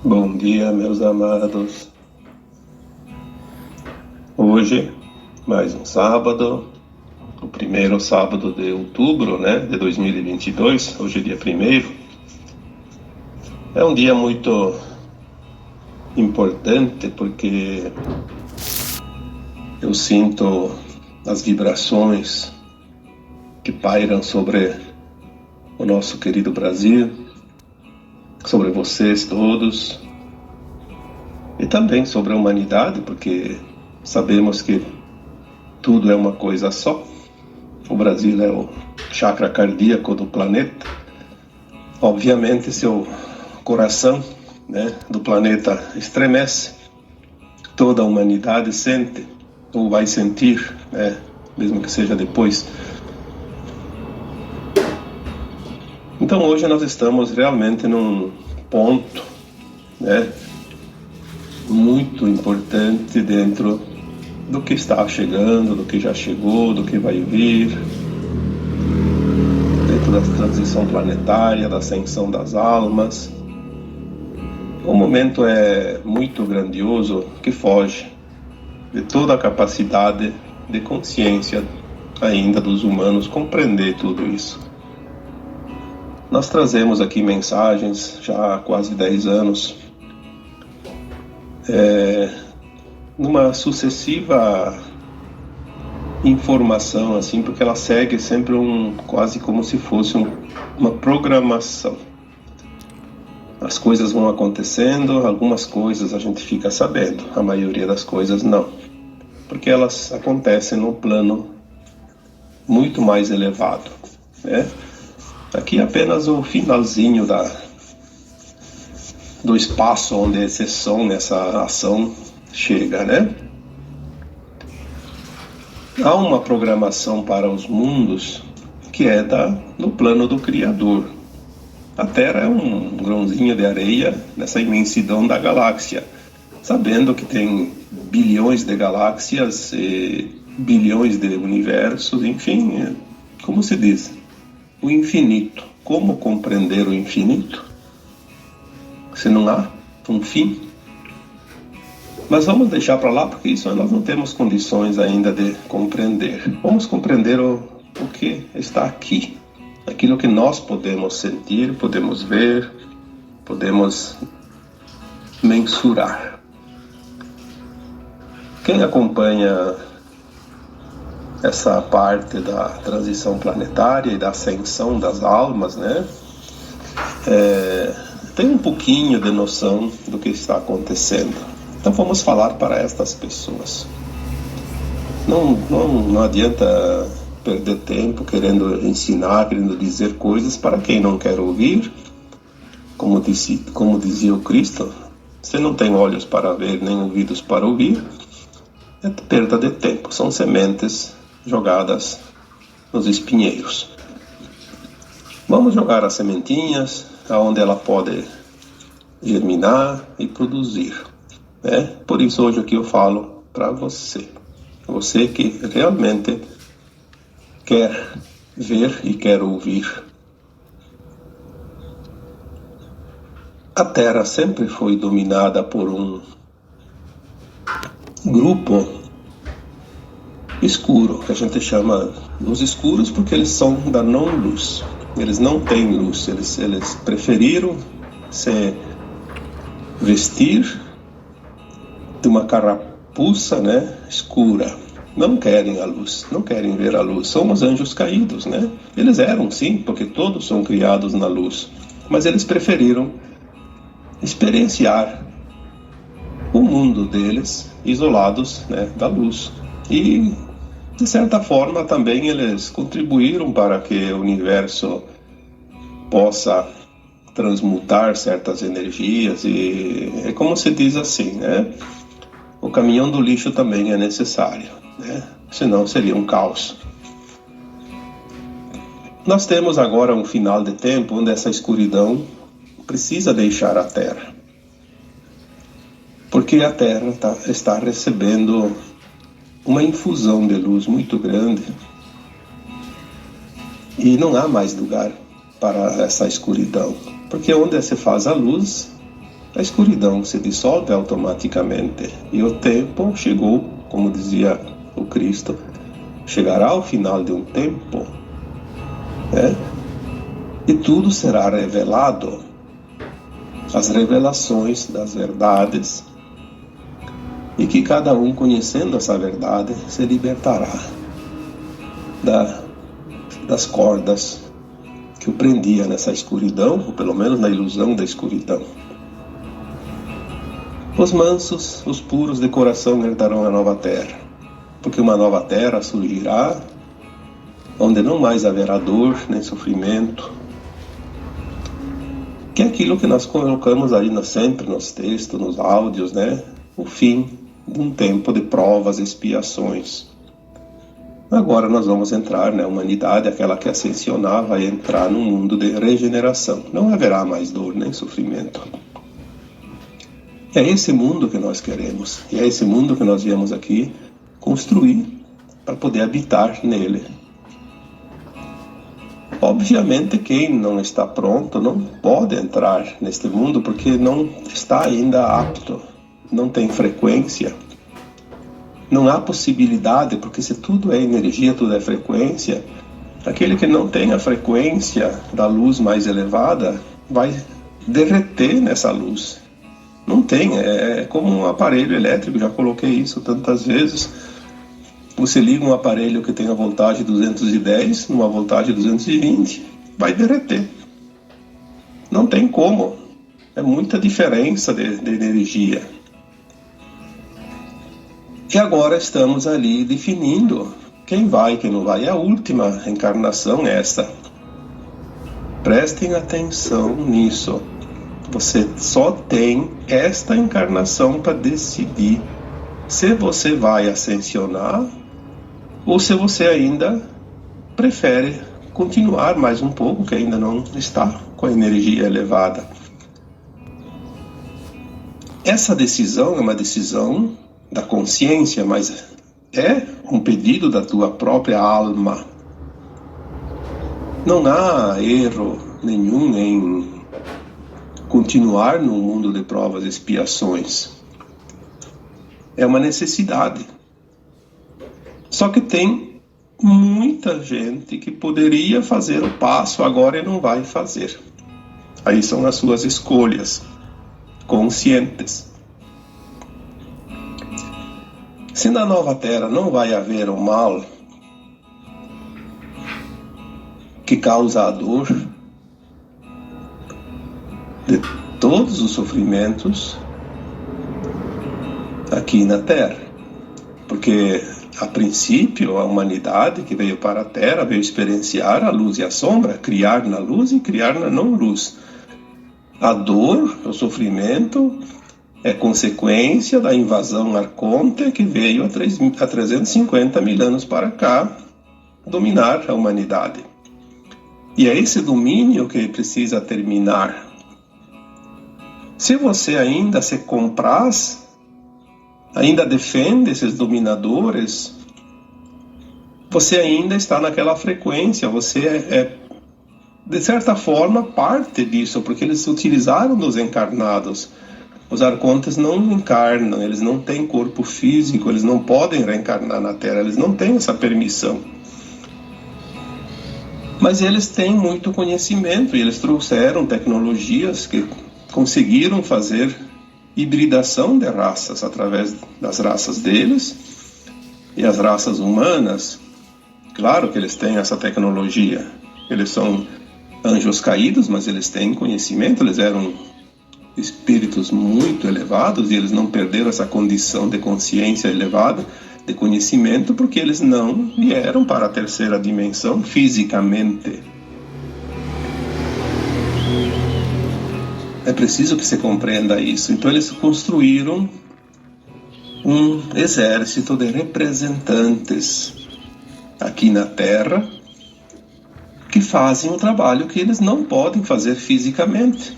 Bom dia, meus amados. Hoje, mais um sábado, o primeiro sábado de outubro, de 2022. Hoje é dia 1º. É um dia muito importante porque eu sinto as vibrações que pairam sobre o nosso querido Brasil, sobre vocês todos e também sobre a humanidade, porque sabemos que tudo é uma coisa só. O Brasil é o chakra cardíaco do planeta. Obviamente, seu coração, do planeta estremece, toda a humanidade sente, ou vai sentir, mesmo que seja depois. Então hoje nós estamos realmente num ponto, muito importante dentro do que está chegando, do que já chegou, do que vai vir, dentro da transição planetária, da ascensão das almas. O momento é muito grandioso, que foge de toda a capacidade de consciência ainda dos humanos compreender tudo isso. Nós trazemos aqui mensagens já há quase 10 anos, numa sucessiva informação, assim, porque ela segue sempre quase como se fosse uma programação. As coisas vão acontecendo, algumas coisas a gente fica sabendo, a maioria das coisas não, porque elas acontecem num plano muito mais elevado, Aqui é apenas o finalzinho do espaço onde esse som, essa ação chega, Há uma programação para os mundos que é no plano do Criador. A Terra é um grãozinho de areia nessa imensidão da galáxia, sabendo que tem bilhões de galáxias e bilhões de universos, enfim, como se diz, o infinito. Como compreender o infinito se não há um fim? Mas vamos deixar para lá, porque isso nós não temos condições ainda de compreender. Vamos compreender o que está aqui, aquilo que nós podemos sentir, podemos ver, podemos mensurar. Quem acompanha essa parte da transição planetária e da ascensão das almas, tem um pouquinho de noção do que está acontecendo. Então vamos falar para estas pessoas. Não adianta perder tempo querendo ensinar, querendo dizer coisas para quem não quer ouvir. Como dizia o Cristo, se não tem olhos para ver, nem ouvidos para ouvir, é perda de tempo, são sementes jogadas nos espinheiros. Vamos jogar as sementinhas aonde ela pode germinar e produzir. Por isso hoje aqui eu falo para você que realmente quer ver e quer ouvir. A Terra sempre foi dominada por um grupo escuro, que a gente chama os escuros porque eles são da não-luz. Eles não têm luz, eles preferiram se vestir de uma carapuça, escura. Não querem a luz, não querem ver a luz. São os anjos caídos, Eles eram, sim, porque todos são criados na luz. Mas eles preferiram experienciar o mundo deles isolados, da luz. E, de certa forma, também eles contribuíram para que o universo possa transmutar certas energias. E é como se diz assim, o caminhão do lixo também é necessário, senão seria um caos. Nós temos agora um final de tempo onde essa escuridão precisa deixar a Terra, porque a Terra está recebendo uma infusão de luz muito grande e não há mais lugar para essa escuridão, porque onde se faz a luz, a escuridão se dissolve automaticamente e o tempo chegou, como dizia o Cristo, chegará ao final de um tempo, né? E tudo será revelado, as revelações das verdades, e que cada um, conhecendo essa verdade, se libertará das cordas que o prendia nessa escuridão, ou pelo menos na ilusão da escuridão. Os mansos, os puros de coração herdarão a nova terra, porque uma nova terra surgirá, onde não mais haverá dor nem sofrimento, que é aquilo que nós colocamos aí sempre nos textos, nos áudios, né? O fim de um tempo de provas e expiações. Agora nós vamos entrar, né? A humanidade, aquela que ascensionar, vai entrar num mundo de regeneração. Não haverá mais dor nem sofrimento. É esse mundo que nós queremos. E é esse mundo que nós viemos aqui construir para poder habitar nele. Obviamente, quem não está pronto não pode entrar neste mundo porque não está ainda apto, não tem frequência. Não há possibilidade, porque se tudo é energia, tudo é frequência, aquele que não tem a frequência da luz mais elevada vai derreter nessa luz. Não tem, é como um aparelho elétrico, já coloquei isso tantas vezes. Você liga um aparelho que tem a voltagem 210, numa voltagem 220, vai derreter. Não tem como, é muita diferença de energia. E agora estamos ali definindo quem vai, quem não vai. É a última encarnação esta. Prestem atenção nisso. Você só tem esta encarnação para decidir se você vai ascensionar ou se você ainda prefere continuar mais um pouco, que ainda não está com a energia elevada. Essa decisão é uma decisão da consciência, mas é um pedido da tua própria alma. Não há erro nenhum em continuar no mundo de provas e expiações. É uma necessidade. Só que tem muita gente que poderia fazer o passo agora e não vai fazer. Aí são as suas escolhas conscientes. Se na nova terra não vai haver o mal que causa a dor de todos os sofrimentos aqui na terra, porque a princípio a humanidade que veio para a terra veio experienciar a luz e a sombra, criar na luz e criar na não luz. A dor, o sofrimento é consequência da invasão arconte que veio há 350 mil anos para cá dominar a humanidade. E é esse domínio que precisa terminar. Se você ainda se compraz, ainda defende esses dominadores, você ainda está naquela frequência, você é de certa forma parte disso, porque eles se utilizaram dos encarnados. Os arcontes não encarnam, eles não têm corpo físico, eles não podem reencarnar na Terra, eles não têm essa permissão. Mas eles têm muito conhecimento e eles trouxeram tecnologias que conseguiram fazer hibridação de raças através das raças deles e as raças humanas. Claro que eles têm essa tecnologia, eles são anjos caídos, mas eles têm conhecimento, eles eram espíritos muito elevados e eles não perderam essa condição de consciência elevada, de conhecimento, porque eles não vieram para a terceira dimensão fisicamente. É preciso que se compreenda isso. Então eles construíram um exército de representantes aqui na Terra que fazem um trabalho que eles não podem fazer fisicamente.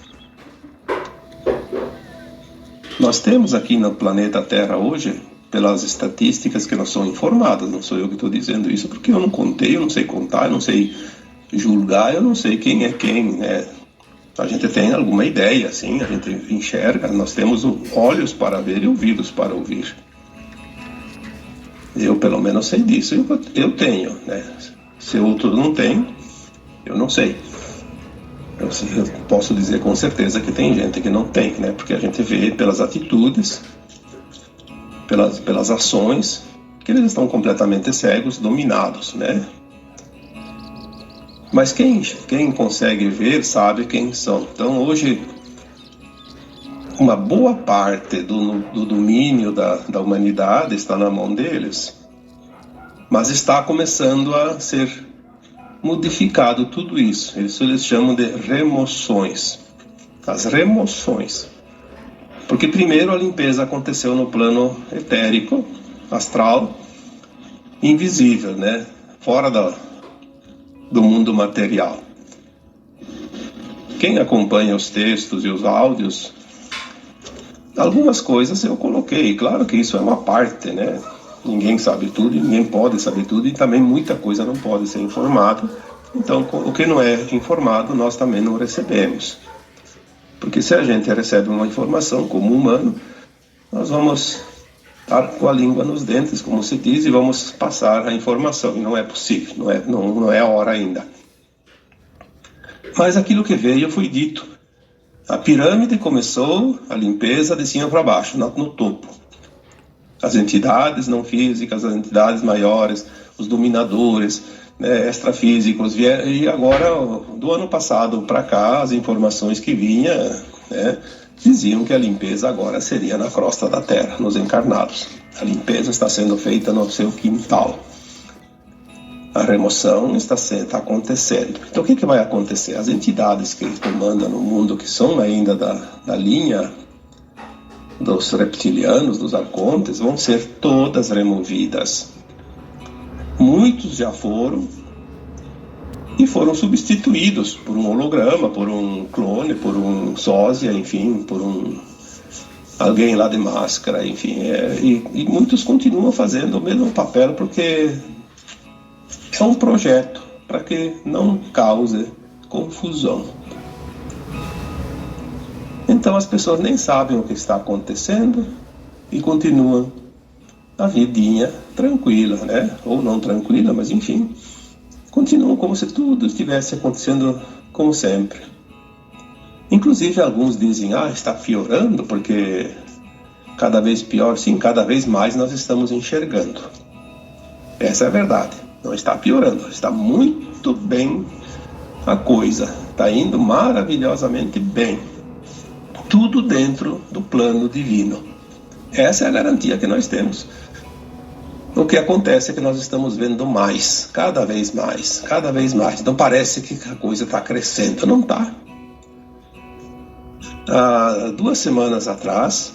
Nós temos aqui no planeta Terra hoje, pelas estatísticas que nós somos informados, não sou eu que estou dizendo isso, porque eu não contei, eu não sei contar, eu não sei julgar, eu não sei quem é quem, né? A gente tem alguma ideia, sim, a gente enxerga, nós temos olhos para ver e ouvidos para ouvir. Eu, pelo menos, sei disso. Eu tenho, né? Se outro não tem, eu não sei. Eu posso dizer com certeza que tem gente que não tem, né? Porque a gente vê pelas atitudes, pelas ações, que eles estão completamente cegos, dominados, né? Mas quem consegue ver sabe quem são. Então, hoje, uma boa parte do domínio da humanidade está na mão deles, mas está começando a ser modificado tudo isso. Isso eles chamam de remoções. As remoções. Porque primeiro a limpeza aconteceu no plano etérico, astral, invisível, né? Fora do mundo material. Quem acompanha os textos e os áudios, algumas coisas eu coloquei. Claro que isso é uma parte, né? Ninguém sabe tudo, ninguém pode saber tudo, e também muita coisa não pode ser informada. Então, o que não é informado, nós também não recebemos. Porque se a gente recebe uma informação como humano, nós vamos estar com a língua nos dentes, como se diz, e vamos passar a informação. E não é possível, não é a hora ainda. Mas aquilo que veio foi dito. A pirâmide começou a limpeza de cima para baixo, no topo. As entidades não físicas, as entidades maiores, os dominadores, né, extrafísicos, e agora, do ano passado para cá, as informações que vinham, né, diziam que a limpeza agora seria na crosta da Terra, nos encarnados. A limpeza está sendo feita no seu quintal. A remoção está acontecendo. Então, o que vai acontecer? As entidades que comandam no mundo, que são ainda da linha dos reptilianos, dos arcontes, vão ser todas removidas. Muitos já foram e foram substituídos por um holograma, por um clone, por um sósia, enfim, por alguém lá de máscara, enfim. E muitos continuam fazendo o mesmo papel porque é um projeto para que não cause confusão. Então as pessoas nem sabem o que está acontecendo e continuam a vidinha tranquila, né? Ou não tranquila, mas enfim, continuam como se tudo estivesse acontecendo como sempre. Inclusive alguns dizem, está piorando porque cada vez pior. Sim, cada vez mais nós estamos enxergando. Essa é a verdade. Não está piorando, está muito bem a coisa. Está indo maravilhosamente bem. Tudo dentro do plano divino. Essa é a garantia que nós temos. O que acontece é que nós estamos vendo mais, cada vez mais, cada vez mais. Então parece que a coisa está crescendo. Não está. Há 2 semanas atrás,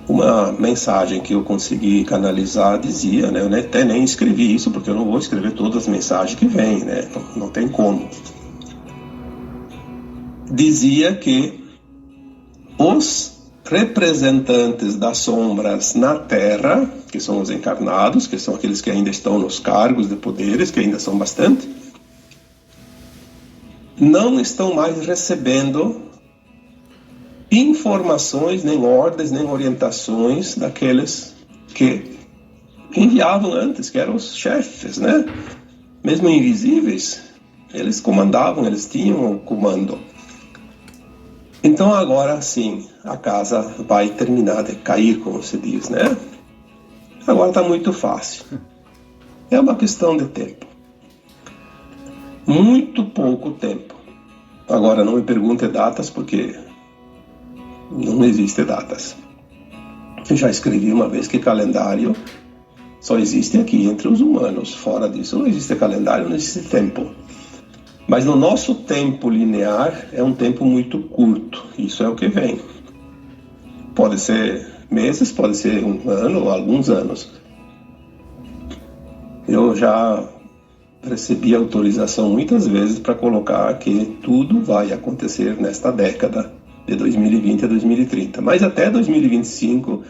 uma mensagem que eu consegui canalizar dizia, né, eu até nem escrevi isso, porque eu não vou escrever todas as mensagens que vêm, né, não tem como. Dizia que os representantes das sombras na Terra, que são os encarnados, que são aqueles que ainda estão nos cargos de poderes, que ainda são bastante, não estão mais recebendo informações, nem ordens, nem orientações daqueles que enviavam antes, que eram os chefes, né? Mesmo invisíveis, eles comandavam, eles tinham o comando. Então agora sim, a casa vai terminar de cair, como se diz, né? Agora está muito fácil. É uma questão de tempo. Muito pouco tempo. Agora não me pergunte datas, porque não existe datas. Eu já escrevi uma vez que calendário só existe aqui entre os humanos. Fora disso não existe calendário, não existe tempo. Mas no nosso tempo linear é um tempo muito curto. Isso é o que vem. Pode ser meses, pode ser um ano ou alguns anos. Eu já recebi autorização muitas vezes para colocar que tudo vai acontecer nesta década de 2020 a 2030. Mas até 2025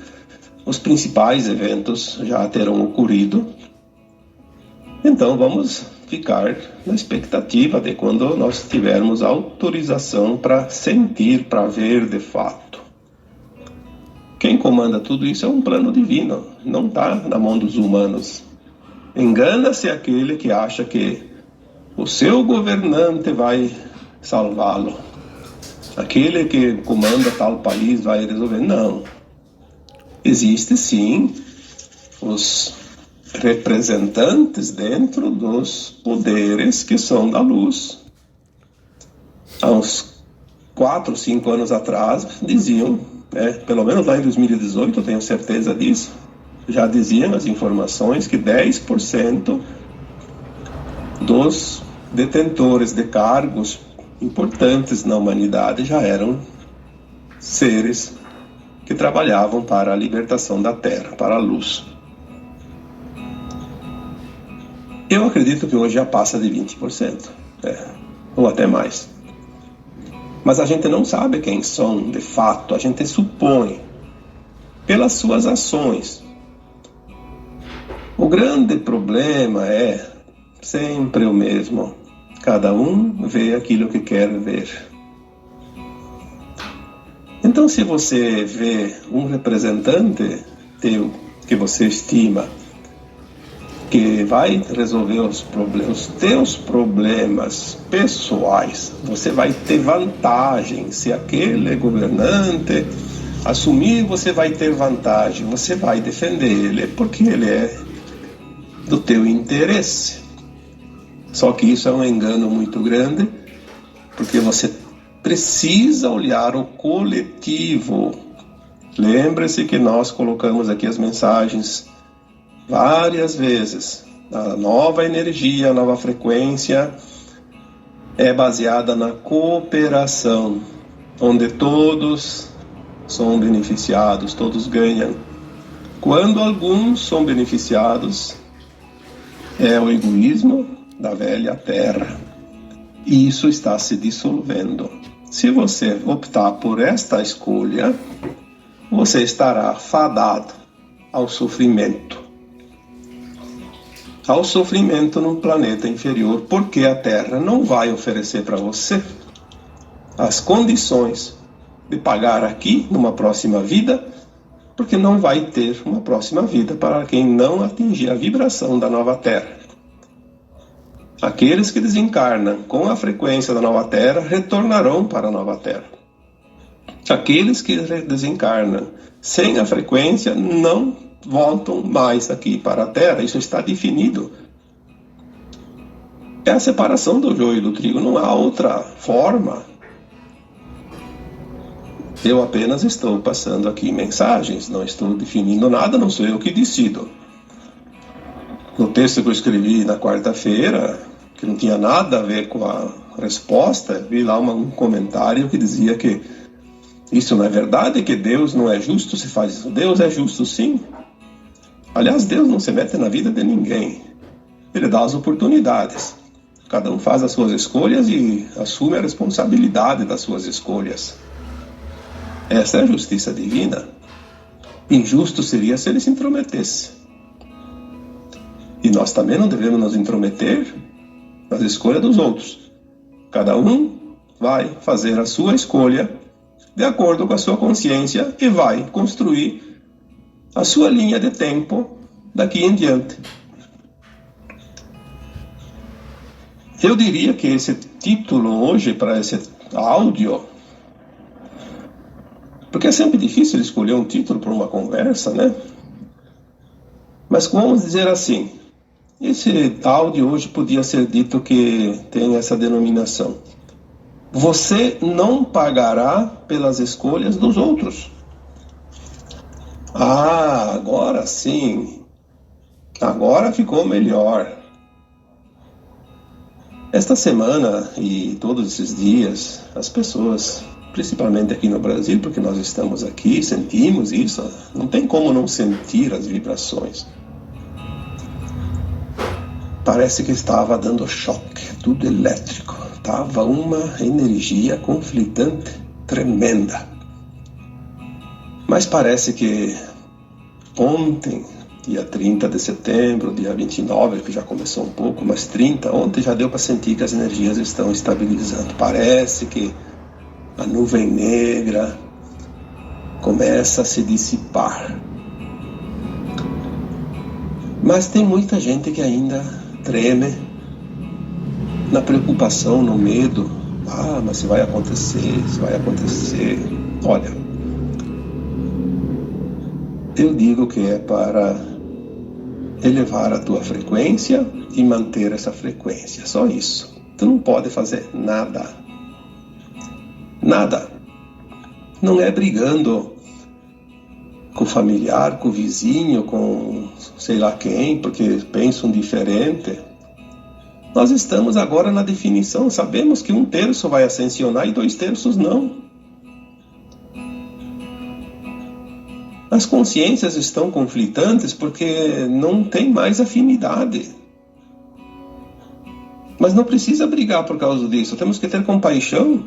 os principais eventos já terão ocorrido. Então vamos ficar na expectativa de quando nós tivermos autorização para sentir, para ver de fato. Quem comanda tudo isso é um plano divino, não está na mão dos humanos. Engana-se aquele que acha que o seu governante vai salvá-lo. Aquele que comanda tal país vai resolver. Não. Existe sim os representantes dentro dos poderes que são da luz. Há uns 4, 5 anos atrás diziam, pelo menos lá em 2018, eu tenho certeza disso, já diziam as informações que 10% dos detentores de cargos importantes na humanidade já eram seres que trabalhavam para a libertação da Terra, para a luz. Eu acredito que hoje já passa de 20%, ou até mais. Mas a gente não sabe quem são de fato, a gente supõe pelas suas ações. O grande problema é sempre o mesmo. Cada um vê aquilo que quer ver. Então, se você vê um representante teu que você estima que vai resolver os teus problemas pessoais, você vai ter vantagem. Se aquele governante assumir, você vai ter vantagem. Você vai defender ele porque ele é do teu interesse. Só que isso é um engano muito grande, porque você precisa olhar o coletivo. Lembre-se que nós colocamos aqui as mensagens várias vezes. A nova energia, a nova frequência é baseada na cooperação, onde todos são beneficiados, todos ganham. Quando alguns são beneficiados, é o egoísmo da velha terra. E isso está se dissolvendo. Se você optar por esta escolha, você estará fadado ao sofrimento. Ao sofrimento num planeta inferior, porque a Terra não vai oferecer para você as condições de pagar aqui numa próxima vida, porque não vai ter uma próxima vida para quem não atingir a vibração da nova Terra. Aqueles que desencarnam com a frequência da nova Terra retornarão para a nova Terra. Aqueles que desencarnam sem a frequência não voltam mais aqui para a Terra. Isso está definido. É a separação do joio e do trigo, não há outra forma. Eu apenas estou passando aqui mensagens, não estou definindo nada, não sou eu que decido. No texto que eu escrevi na quarta-feira, que não tinha nada a ver com a resposta, vi lá um comentário que dizia que isso não é verdade, que Deus não é justo se faz isso. Deus é justo sim. Aliás, Deus não se mete na vida de ninguém. Ele dá as oportunidades. Cada um faz as suas escolhas e assume a responsabilidade das suas escolhas. Essa é a justiça divina. Injusto seria se ele se intrometesse. E nós também não devemos nos intrometer nas escolhas dos outros. Cada um vai fazer a sua escolha de acordo com a sua consciência e vai construir a sua linha de tempo daqui em diante. Eu diria que esse título hoje para esse áudio, porque é sempre difícil escolher um título para uma conversa, né? Mas vamos dizer assim, esse áudio hoje podia ser dito que tem essa denominação: você não pagará pelas escolhas dos outros. Ah, agora sim. Agora ficou melhor. Esta semana e todos esses dias, as pessoas, principalmente aqui no Brasil, porque nós estamos aqui, sentimos isso, não tem como não sentir as vibrações. Parece que estava dando choque, tudo elétrico. Estava uma energia conflitante tremenda. Mas parece que ontem dia 30 de setembro, dia 29, que já começou um pouco, mas 30, ontem já deu para sentir que as energias estão estabilizando. Parece que a nuvem negra começa a se dissipar. Mas tem muita gente que ainda treme na preocupação, no medo. Ah, mas se vai acontecer, se vai acontecer. Olha, eu digo que é para elevar a tua frequência e manter essa frequência, só isso. Tu não pode fazer nada. Nada. Não é brigando com o familiar, com o vizinho, com sei lá quem, porque pensam diferente. Nós estamos agora na definição, sabemos que 1/3 vai ascensionar e 2/3 não. As consciências estão conflitantes porque não tem mais afinidade. Mas não precisa brigar por causa disso, temos que ter compaixão.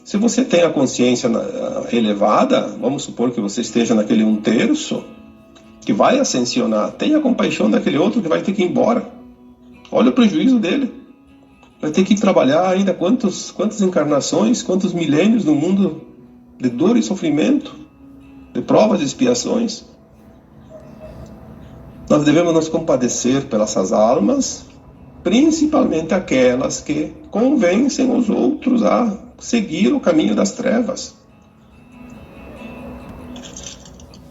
Se você tem a consciência elevada, vamos supor que você esteja naquele 1/3 que vai ascensionar, tenha compaixão daquele outro que vai ter que ir embora. Olha o prejuízo dele. Vai ter que trabalhar ainda quantas encarnações, quantos milênios no mundo de dor e sofrimento, de provas e expiações. Nós devemos nos compadecer pelas almas, principalmente aquelas que convencem os outros a seguir o caminho das trevas.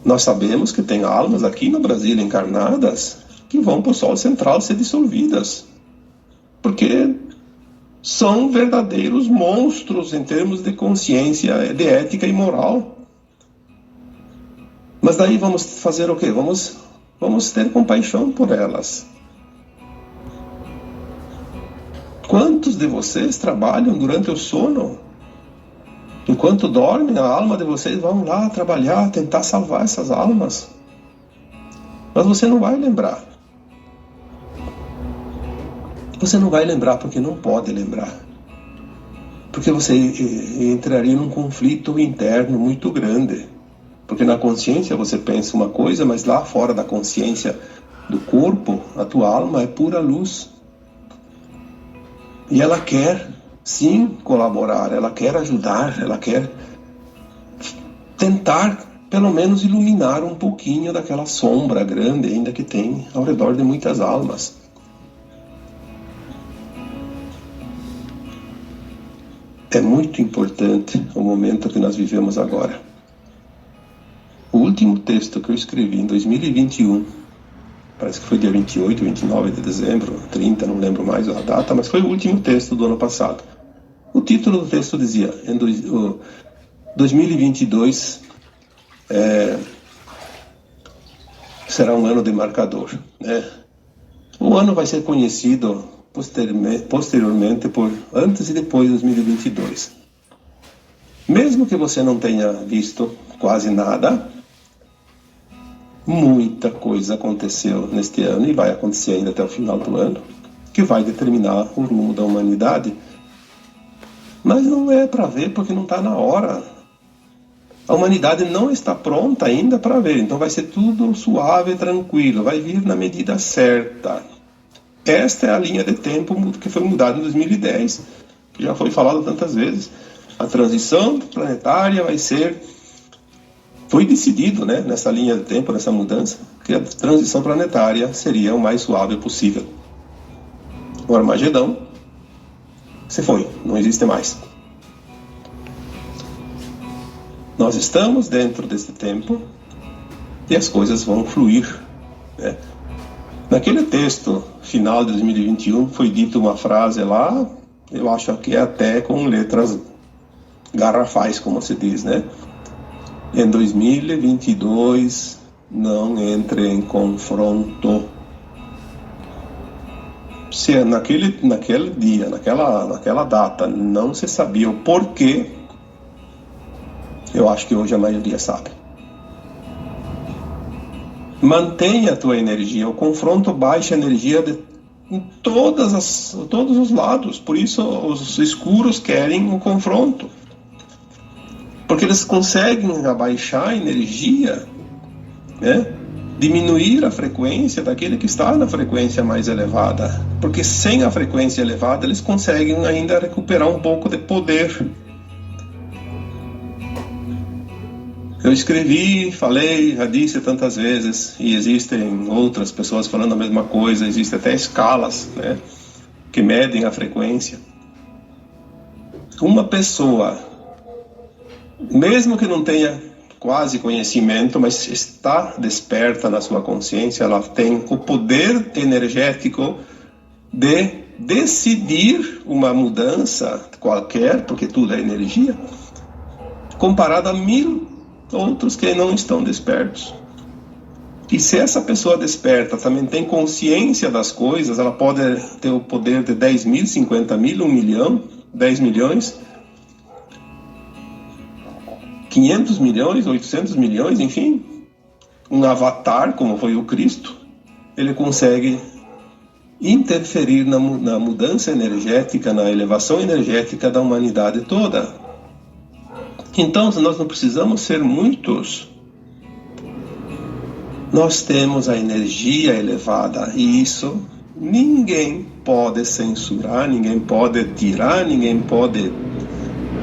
Nós sabemos que tem almas aqui no Brasil encarnadas que vão para o Sol Central ser dissolvidas, porque são verdadeiros monstros em termos de consciência, de ética e moral. Mas daí vamos fazer o quê? Vamos ter compaixão por elas. Quantos de vocês trabalham durante o sono? Enquanto dormem, a alma de vocês vão lá trabalhar, tentar salvar essas almas. Mas você não vai lembrar. Você não vai lembrar porque não pode lembrar. Porque você entraria num conflito interno muito grande. Porque na consciência você pensa uma coisa, mas lá fora da consciência do corpo, a tua alma é pura luz. E ela quer, sim, colaborar, ela quer ajudar, ela quer tentar, pelo menos, iluminar um pouquinho daquela sombra grande ainda que tem ao redor de muitas almas. É muito importante o momento que nós vivemos agora. O último texto que eu escrevi em 2021, parece que foi dia 28, 29 de dezembro, 30, não lembro mais a data, mas foi o último texto do ano passado. O título do texto dizia, 2022 será um ano de marcador, né? O ano vai ser conhecido posteriormente por antes e depois de 2022. Mesmo que você não tenha visto quase nada, muita coisa aconteceu neste ano e vai acontecer ainda até o final do ano, que vai determinar o rumo da humanidade. Mas não é para ver porque não está na hora. A humanidade não está pronta ainda para ver, então vai ser tudo suave e tranquilo, vai vir na medida certa. Esta é a linha de tempo que foi mudada em 2010, que já foi falado tantas vezes. A transição planetária foi decidido, né, nessa linha de tempo, nessa mudança, que a transição planetária seria o mais suave possível. O Armagedão se foi, não existe mais. Nós estamos dentro desse tempo e as coisas vão fluir, né? Naquele texto final de 2021 foi dita uma frase lá, eu acho que é até com letras garrafais, como se diz, né? Em 2022 não entre em confronto. Se naquele dia, naquela data, não se sabia o porquê, eu acho que hoje a maioria sabe. Mantenha a tua energia. O confronto baixa a energia em todos os lados. Por isso os escuros querem o confronto. Porque eles conseguem abaixar a energia, né, diminuir a frequência daquele que está na frequência mais elevada, porque sem a frequência elevada eles conseguem ainda recuperar um pouco de poder. Eu escrevi, falei, já disse tantas vezes, e existem outras pessoas falando a mesma coisa, existem até escalas, né, que medem a frequência. Uma pessoa, mesmo que não tenha quase conhecimento, mas está desperta na sua consciência, ela tem o poder energético de decidir uma mudança qualquer, porque tudo é energia, comparado a 1000 outros que não estão despertos. E se essa pessoa desperta também tem consciência das coisas, ela pode ter o poder de 10 mil, 50 mil, 1 milhão, 10 milhões, 500 milhões, 800 milhões, enfim, um avatar como foi o Cristo, ele consegue interferir na mudança energética, na elevação energética da humanidade toda. Então, nós não precisamos ser muitos. Nós temos a energia elevada e isso ninguém pode censurar, ninguém pode tirar, ninguém pode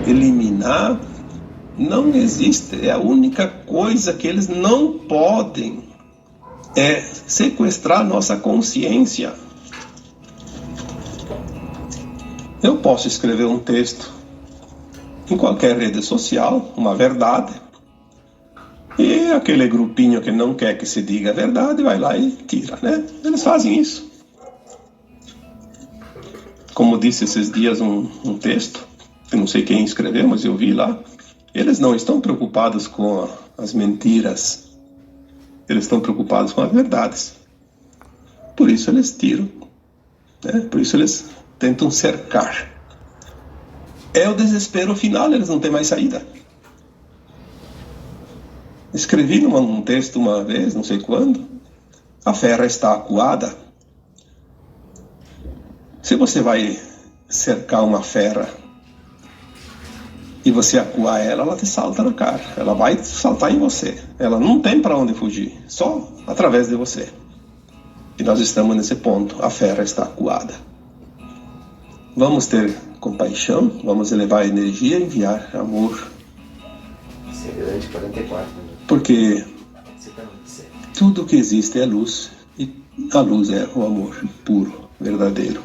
eliminar. Não existe. É a única coisa que eles não podem é sequestrar nossa consciência. Eu posso escrever um texto em qualquer rede social, uma verdade, e aquele grupinho que não quer que se diga a verdade vai lá e tira, né? Eles fazem isso. Como disse esses dias um texto, eu não sei quem escreveu, mas eu vi lá, eles não estão preocupados com as mentiras, eles estão preocupados com as verdades. Por isso eles tiram, né? Por isso eles tentam cercar. É o desespero final, eles não têm mais saída. Escrevi num texto uma vez, não sei quando, a fera está acuada. Se você vai cercar uma fera e você acuar ela te salta na cara. Ela vai saltar em você. Ela não tem para onde fugir, só através de você. E nós estamos nesse ponto, a fera está acuada. Vamos ter compaixão, vamos elevar a energia e enviar amor. Grande 44. Porque tudo que existe é luz, e a luz é o amor puro, verdadeiro.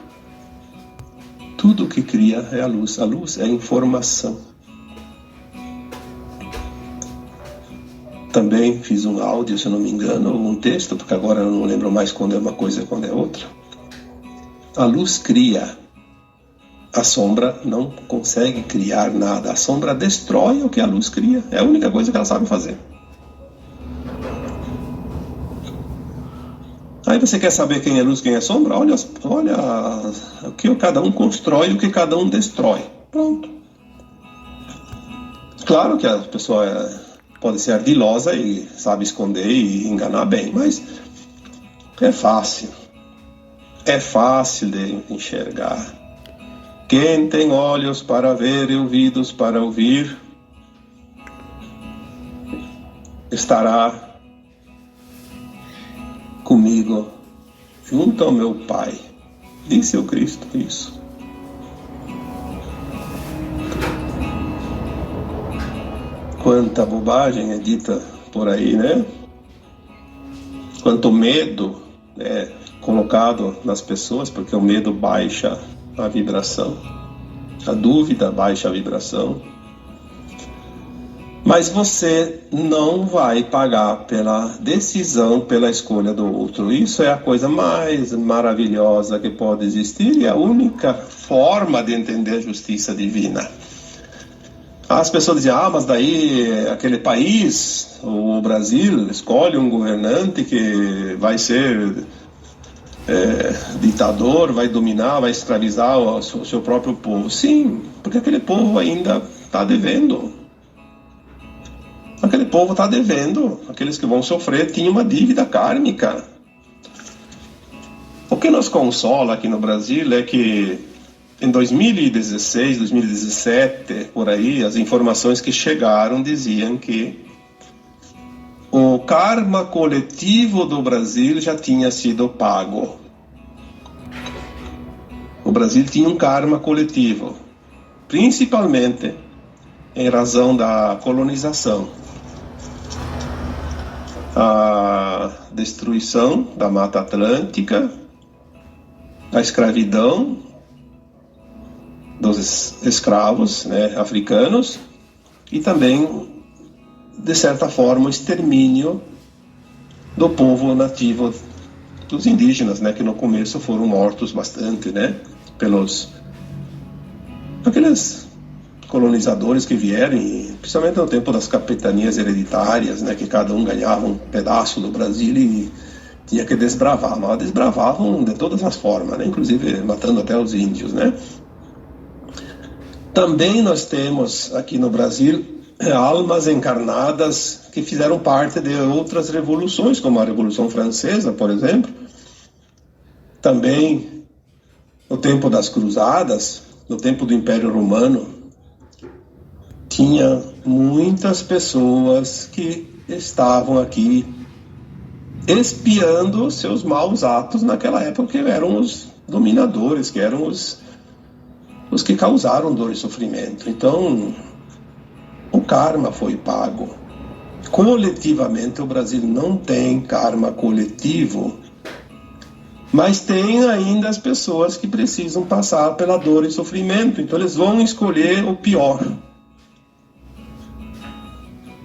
Tudo que cria é a luz é informação. Também fiz um áudio, se eu não me engano, um texto, porque agora eu não lembro mais quando é uma coisa e quando é outra. A luz cria. A sombra não consegue criar nada. A sombra destrói o que a luz cria. É a única coisa que ela sabe fazer. Aí você quer saber quem é luz, quem é sombra? Olha o que cada um constrói e o que cada um destrói. Pronto. Claro que a pessoa pode ser ardilosa e sabe esconder e enganar bem, mas é fácil. É fácil de enxergar. Quem tem olhos para ver e ouvidos para ouvir, estará comigo, junto ao meu Pai. Disse o Cristo isso. Quanta bobagem é dita por aí, né? Quanto medo é colocado nas pessoas, porque o medo baixa a vibração, a dúvida baixa a vibração. Mas você não vai pagar pela decisão, pela escolha do outro. Isso é a coisa mais maravilhosa que pode existir e a única forma de entender a justiça divina. As pessoas dizem, mas daí aquele país, o Brasil, escolhe um governante que vai ser ditador, vai dominar, vai escravizar o seu próprio povo. Sim, porque aquele povo ainda está devendo. Aquele povo está devendo. Aqueles que vão sofrer tinham uma dívida kármica. O que nos consola aqui no Brasil é que em 2016, 2017, por aí, as informações que chegaram diziam que o karma coletivo do Brasil já tinha sido pago. O Brasil tinha um karma coletivo, principalmente em razão da colonização, a destruição da Mata Atlântica, a escravidão dos escravos, né, africanos, e também, de certa forma, o extermínio do povo nativo, dos indígenas, né, que no começo foram mortos bastante, né, pelos aqueles colonizadores que vieram, principalmente no tempo das capitanias hereditárias, né, que cada um ganhava um pedaço do Brasil e tinha que desbravar, mas desbravavam de todas as formas, né, inclusive matando até os índios, né. Também nós temos aqui no Brasil almas encarnadas que fizeram parte de outras revoluções, como a Revolução Francesa, por exemplo. Também no tempo das Cruzadas, no tempo do Império Romano, tinha muitas pessoas que estavam aqui expiando seus maus atos naquela época, que eram os dominadores, que eram os que causaram dor e sofrimento. Então, o karma foi pago. Coletivamente, o Brasil não tem karma coletivo, mas tem ainda as pessoas que precisam passar pela dor e sofrimento. Então, eles vão escolher o pior.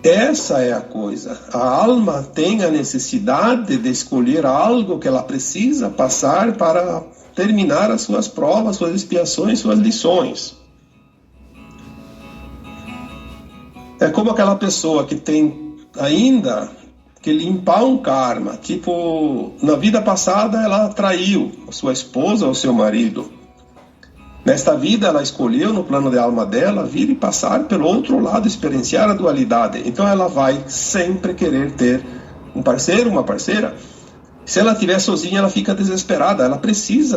Essa é a coisa. A alma tem a necessidade de escolher algo que ela precisa passar para terminar as suas provas, suas expiações, suas lições. É como aquela pessoa que tem ainda que limpar um karma. Tipo, na vida passada ela traiu a sua esposa ou seu marido. Nesta vida ela escolheu, no plano de alma dela, vir e passar pelo outro lado, experienciar a dualidade. Então ela vai sempre querer ter um parceiro, uma parceira. Se ela estiver sozinha, ela fica desesperada. Ela precisa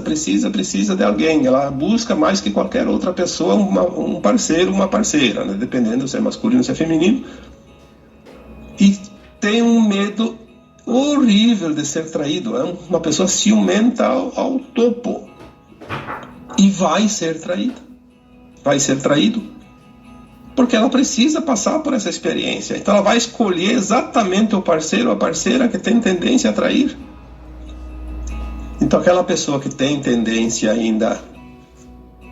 de alguém. Ela busca mais que qualquer outra pessoa um parceiro, uma parceira, né? Dependendo se é masculino ou se é feminino. E tem um medo horrível de ser traído. É uma pessoa ciumenta ao topo. E vai ser traída. Vai ser traído. Porque ela precisa passar por essa experiência. Então ela vai escolher exatamente o parceiro ou a parceira que tem tendência a trair. Então aquela pessoa que tem tendência ainda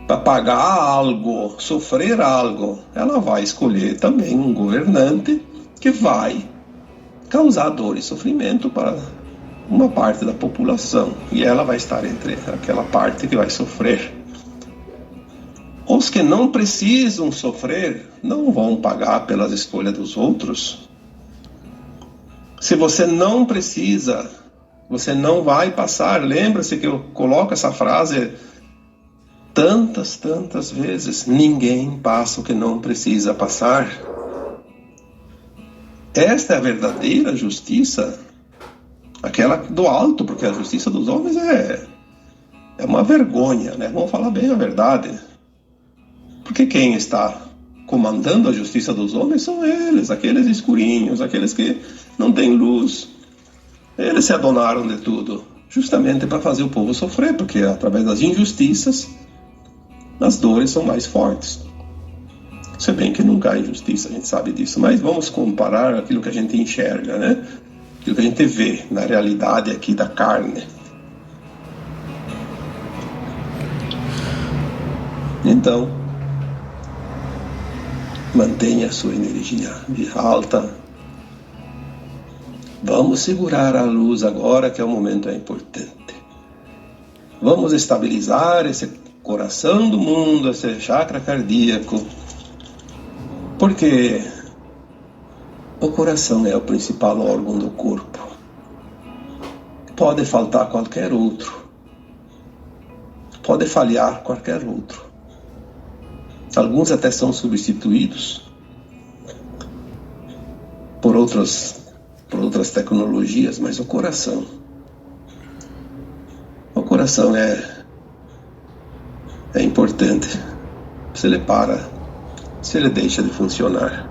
para pagar algo, sofrer algo, ela vai escolher também um governante que vai causar dor e sofrimento para uma parte da população. E ela vai estar entre aquela parte que vai sofrer. Os que não precisam sofrer não vão pagar pelas escolhas dos outros. Se você não precisa, você não vai passar. Lembra-se que eu coloco essa frase tantas vezes. Ninguém passa o que não precisa passar. Esta é a verdadeira justiça, aquela do alto, porque a justiça dos homens é uma vergonha, né? Vamos falar bem a verdade. Porque quem está comandando a justiça dos homens são eles, aqueles escurinhos, aqueles que não têm luz. Eles se adonaram de tudo, justamente para fazer o povo sofrer, porque através das injustiças, as dores são mais fortes. Se bem que nunca há injustiça, a gente sabe disso, mas vamos comparar aquilo que a gente enxerga, né? Aquilo que a gente vê na realidade aqui da carne. Então, mantenha a sua energia alta. Vamos segurar a luz agora, que é o momento importante. Vamos estabilizar esse coração do mundo, esse chakra cardíaco, porque o coração é o principal órgão do corpo. Pode faltar qualquer outro. Pode falhar qualquer outro. Alguns até são substituídos por outras tecnologias, mas o coração é importante. Se ele para, se ele deixa de funcionar,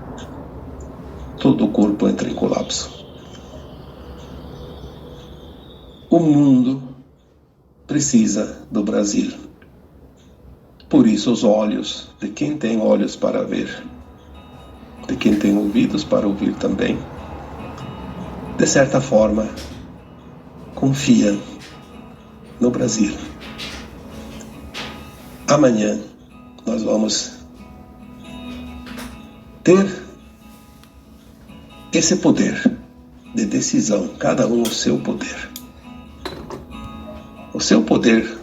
todo o corpo entra em colapso. O mundo precisa do Brasil. Por isso os olhos de quem tem olhos para ver, de quem tem ouvidos para ouvir também, de certa forma, confia no Brasil. Amanhã nós vamos ter esse poder de decisão, cada um o seu poder. O seu poder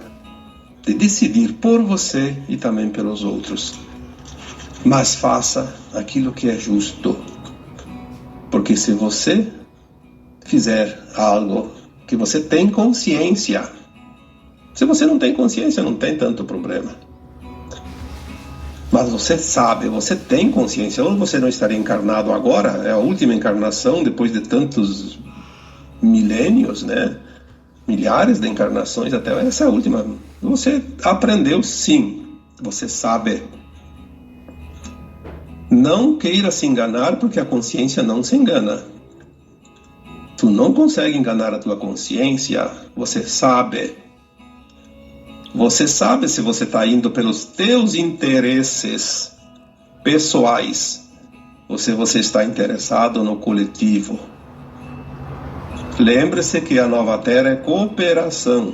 de decidir por você e também pelos outros. Mas faça aquilo que é justo. Porque se você fizer algo que você tem consciência, se você não tem consciência, não tem tanto problema. Mas você sabe, você tem consciência, ou você não estaria encarnado agora, é a última encarnação depois de tantos milênios, né? Milhares de encarnações, até essa é a última. Você aprendeu sim, você sabe. Não queira se enganar, porque a consciência não se engana. Tu não consegue enganar a tua consciência, você sabe. Você sabe se você está indo pelos teus interesses pessoais ou se você está interessado no coletivo. Lembre-se que a Nova Terra é cooperação.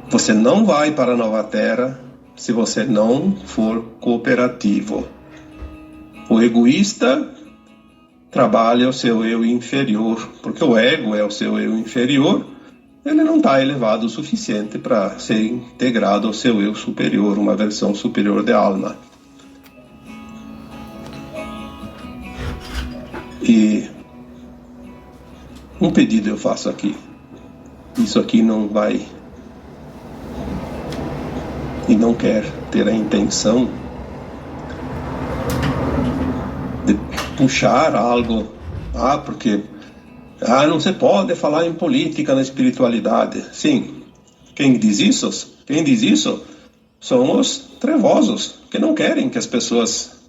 Você não vai para a Nova Terra se você não for cooperativo. O egoísta trabalha o seu eu inferior, porque o ego é o seu eu inferior. Ele não está elevado o suficiente para ser integrado ao seu eu superior, uma versão superior de alma. E um pedido eu faço aqui. Isso aqui não vai e não quer ter a intenção de puxar algo, porque não se pode falar em política na espiritualidade. Sim, quem diz isso? Quem diz isso são os trevosos, que não querem que as pessoas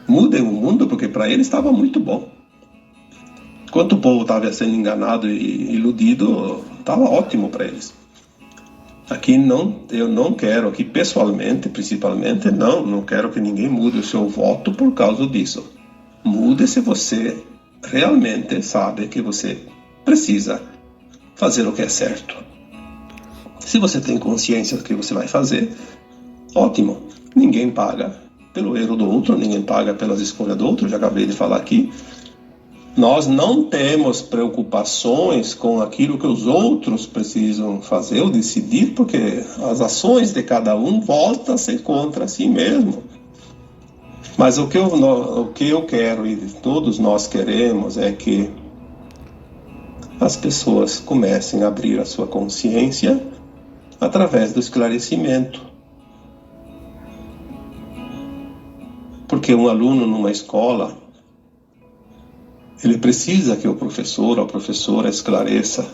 mudem o mundo, porque para eles estava muito bom. Enquanto o povo estava sendo enganado e iludido, estava ótimo para eles. Aqui eu não quero, aqui pessoalmente, principalmente, não quero que ninguém mude o seu voto por causa disso. Mude se você realmente sabe que você precisa fazer o que é certo. Se você tem consciência do que você vai fazer, ótimo. Ninguém paga pelo erro do outro, ninguém paga pelas escolhas do outro, já acabei de falar aqui. Nós não temos preocupações com aquilo que os outros precisam fazer ou decidir, porque as ações de cada um voltam-se contra si mesmo. Mas o que eu quero e todos nós queremos é que as pessoas comecem a abrir a sua consciência através do esclarecimento. Porque um aluno numa escola, ele precisa que o professor ou a professora esclareça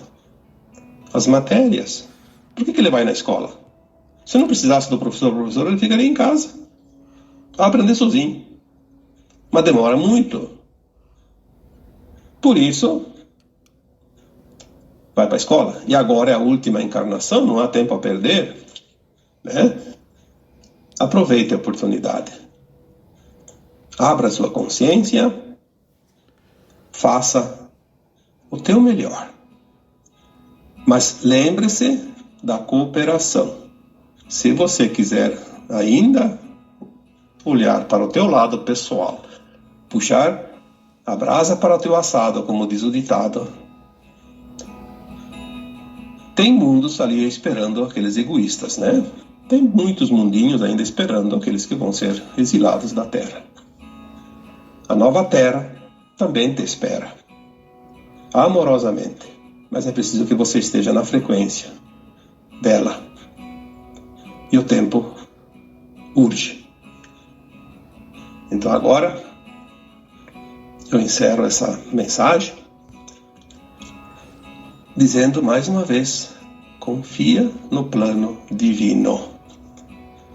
as matérias. Por que ele vai na escola? Se não precisasse do professor ou professora, ele ficaria em casa a aprender sozinho. Mas demora muito. Por isso, vai para a escola. E agora é a última encarnação, não há tempo a perder, né? Aproveite a oportunidade. Abra sua consciência. Faça o teu melhor. Mas lembre-se da cooperação. Se você quiser ainda olhar para o teu lado pessoal, puxar a brasa para o teu assado, como diz o ditado, tem mundos ali esperando aqueles egoístas, né? Tem muitos mundinhos ainda esperando aqueles que vão ser exilados da Terra. A Nova Terra também te espera, amorosamente, mas é preciso que você esteja na frequência dela. E o tempo urge. Então agora eu encerro essa mensagem dizendo mais uma vez: confia no plano divino.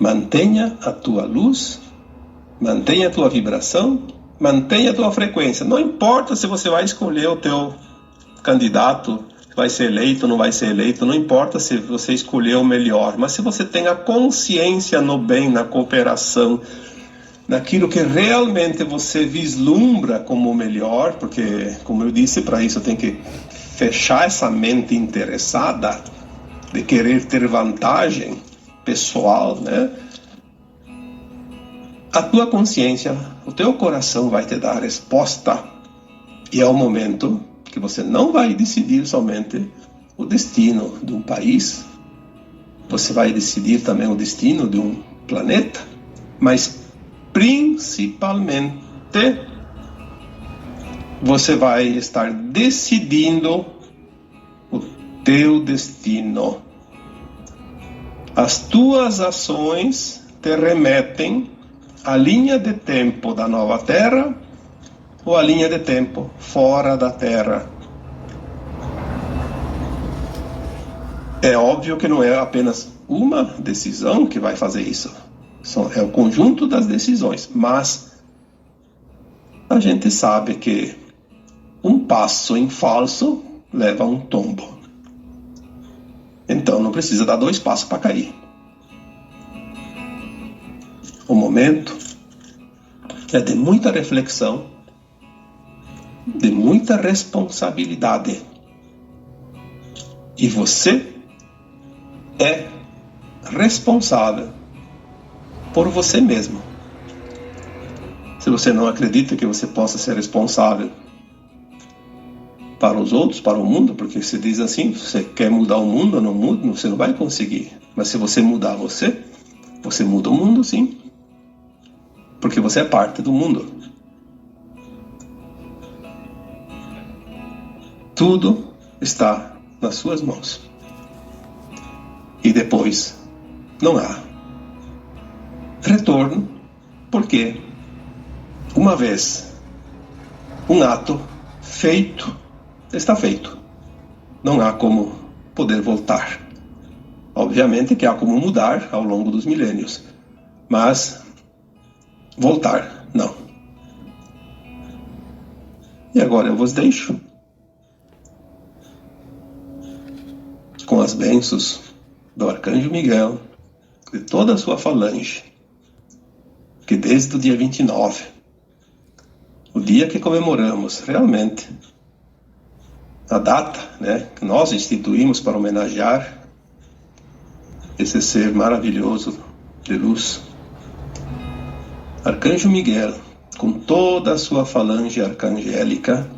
Mantenha a tua luz, mantenha a tua vibração, mantenha a tua frequência. Não importa se você vai escolher o teu candidato vai ser eleito, não vai ser eleito, não importa se você escolheu o melhor, mas se você tem a consciência no bem, na cooperação, naquilo que realmente você vislumbra como o melhor, porque, como eu disse, para isso tem que fechar essa mente interessada de querer ter vantagem pessoal, né? A tua consciência, o teu coração vai te dar a resposta, e é o momento que você não vai decidir somente o destino de um país, você vai decidir também o destino de um planeta, mas principalmente você vai estar decidindo o teu destino. As tuas ações te remetem à linha de tempo da nova Terra ou à linha de tempo fora da Terra. É óbvio que não é apenas uma decisão que vai fazer isso. É o conjunto das decisões. Mas a gente sabe que um passo em falso leva a um tombo. Então não precisa dar 2 passos para cair. O momento é de muita reflexão, de muita responsabilidade. E você é responsável por você mesmo. Se você não acredita que você possa ser responsável para os outros, para o mundo, porque se diz assim, você quer mudar o mundo, não muda, você não vai conseguir. Mas se você mudar você muda o mundo, sim. Porque você é parte do mundo. Tudo está nas suas mãos. E depois não há retorno, porque uma vez um ato feito, está feito. Não há como poder voltar. Obviamente que há como mudar ao longo dos milênios, mas voltar, não. E agora eu vos deixo com as bênçãos do Arcanjo Miguel, de toda a sua falange, que desde o dia 29, o dia que comemoramos realmente a data, né, que nós instituímos para homenagear esse ser maravilhoso de luz, Arcanjo Miguel, com toda a sua falange arcangélica,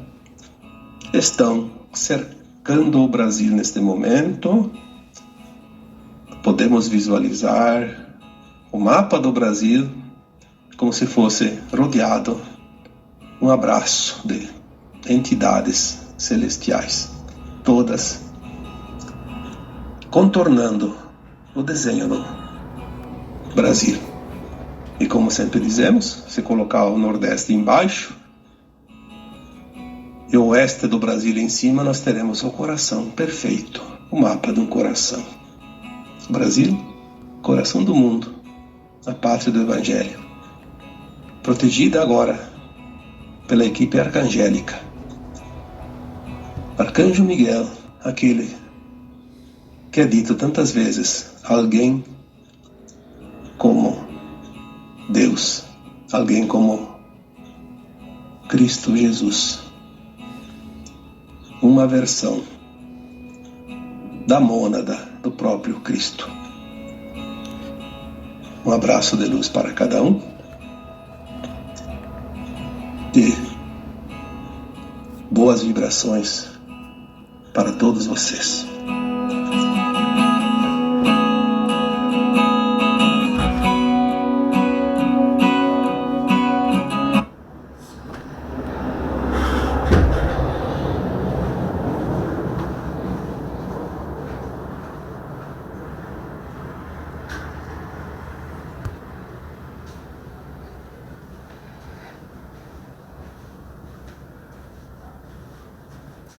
estão cercando o Brasil neste momento. Podemos visualizar o mapa do Brasil como se fosse rodeado um abraço de entidades celestiais, todas contornando o desenho do Brasil. E como sempre dizemos, se colocar o Nordeste embaixo e o Oeste do Brasil em cima, nós teremos o coração perfeito, o mapa de um coração. Brasil, coração do mundo, a pátria do Evangelho, protegida agora pela equipe arcangélica. Arcanjo Miguel, aquele que é dito tantas vezes, alguém como Deus, alguém como Cristo Jesus, uma versão da mônada do próprio Cristo. Um abraço de luz para cada um e boas vibrações para todos vocês.